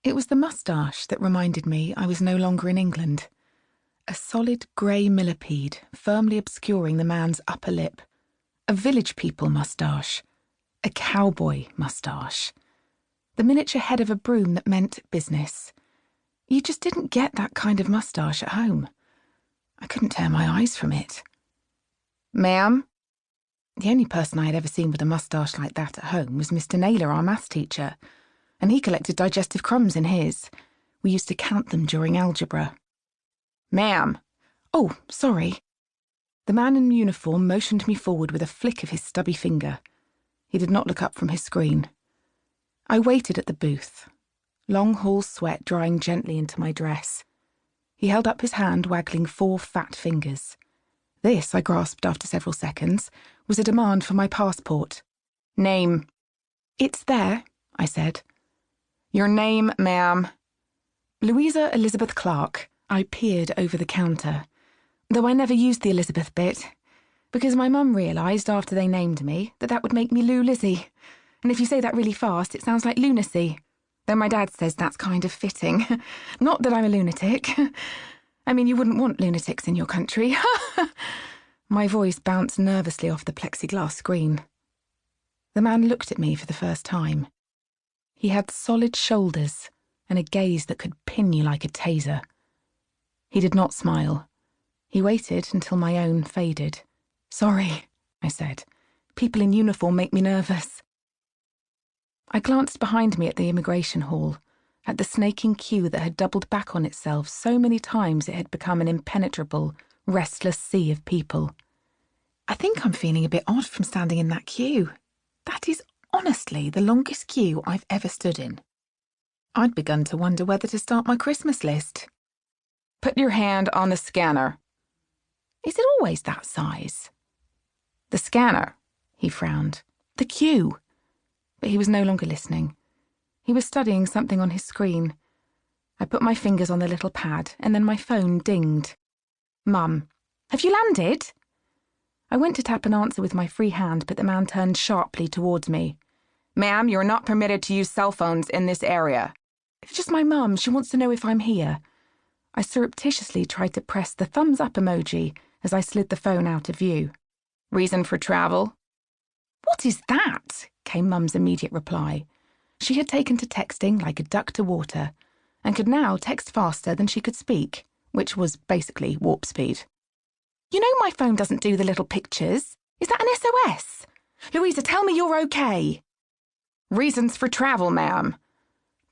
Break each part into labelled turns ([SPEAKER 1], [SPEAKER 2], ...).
[SPEAKER 1] It was the moustache that reminded me I was no longer in England. A solid grey millipede firmly obscuring the man's upper lip. A village people moustache. A cowboy moustache. The miniature head of a broom that meant business. You just didn't get that kind of moustache at home. I couldn't tear my eyes from it. "Ma'am?" The only person I had ever seen with a moustache like that at home was Mr. Naylor, our maths teacher, and he collected digestive crumbs in his. We used to count them during algebra. "Ma'am." "Oh, sorry." The man in uniform motioned me forward with a flick of his stubby finger. He did not look up from his screen. I waited at the booth, long-haul sweat drying gently into my dress. He held up his hand, waggling 4 fat fingers. This, I grasped after several seconds, was a demand for my passport. "Name." "It's there," I said. "Your name, ma'am?" "Louisa Elizabeth Clark." I peered over the counter, though I never used the Elizabeth bit, because my mum realised after they named me that would make me Lou Lizzie, and if you say that really fast, it sounds like lunacy, though my dad says that's kind of fitting. Not that I'm a lunatic. I mean, you wouldn't want lunatics in your country. My voice bounced nervously off the plexiglass screen. The man looked at me for the first time. He had solid shoulders and a gaze that could pin you like a taser. He did not smile. He waited until my own faded. "Sorry," I said. "People in uniform make me nervous." I glanced behind me at the immigration hall, at the snaking queue that had doubled back on itself so many times it had become an impenetrable, restless sea of people. I think I'm feeling a bit odd from standing in that queue. That is honestly the longest queue I've ever stood in. I'd begun to wonder whether to start my Christmas list. "Put your hand on the scanner." "Is it always that size?" "The scanner," he frowned. "The queue." But he was no longer listening. He was studying something on his screen. I put my fingers on the little pad, and then my phone dinged. "Mum, have you landed?" I went to tap an answer with my free hand, but the man turned sharply towards me. "Ma'am, you're not permitted to use cell phones in this area." "It's just my mum. She wants to know if I'm here." I surreptitiously tried to press the thumbs-up emoji as I slid the phone out of view. "Reason for travel?" "What is that?" came Mum's immediate reply. She had taken to texting like a duck to water, and could now text faster than she could speak, which was basically warp speed. "You know my phone doesn't do the little pictures. Is that an SOS? Louisa, tell me you're okay." "Reasons for travel, ma'am."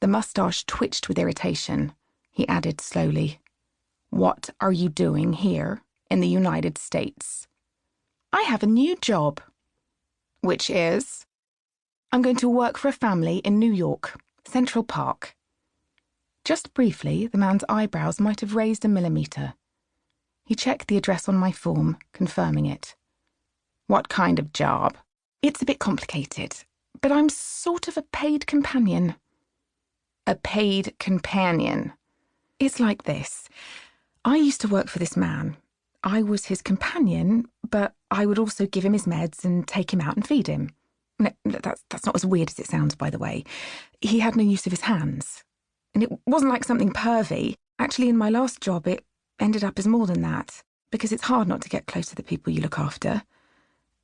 [SPEAKER 1] The moustache twitched with irritation. He added slowly, "What are you doing here in the United States?" "I have a new job." "Which is?" "I'm going to work for a family in New York, Central Park." Just briefly, the man's eyebrows might have raised a millimetre. He checked the address on my form, confirming it. "What kind of job?" "It's a bit complicated, but I'm sort of a paid companion." "A paid companion?" "It's like this. I used to work for this man. I was his companion, but I would also give him his meds and take him out and feed him. No, that's not as weird as it sounds, by the way. He had no use of his hands. And it wasn't like something pervy. Actually, in my last job, it ended up as more than that, because it's hard not to get close to the people you look after.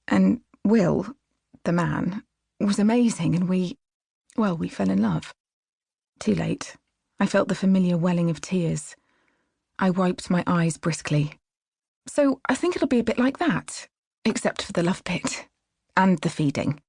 [SPEAKER 1] And Will, the man, was amazing, and we fell in love." Too late. I felt the familiar welling of tears. I wiped my eyes briskly. "So I think it'll be a bit like that, except for the love bit. And the feeding."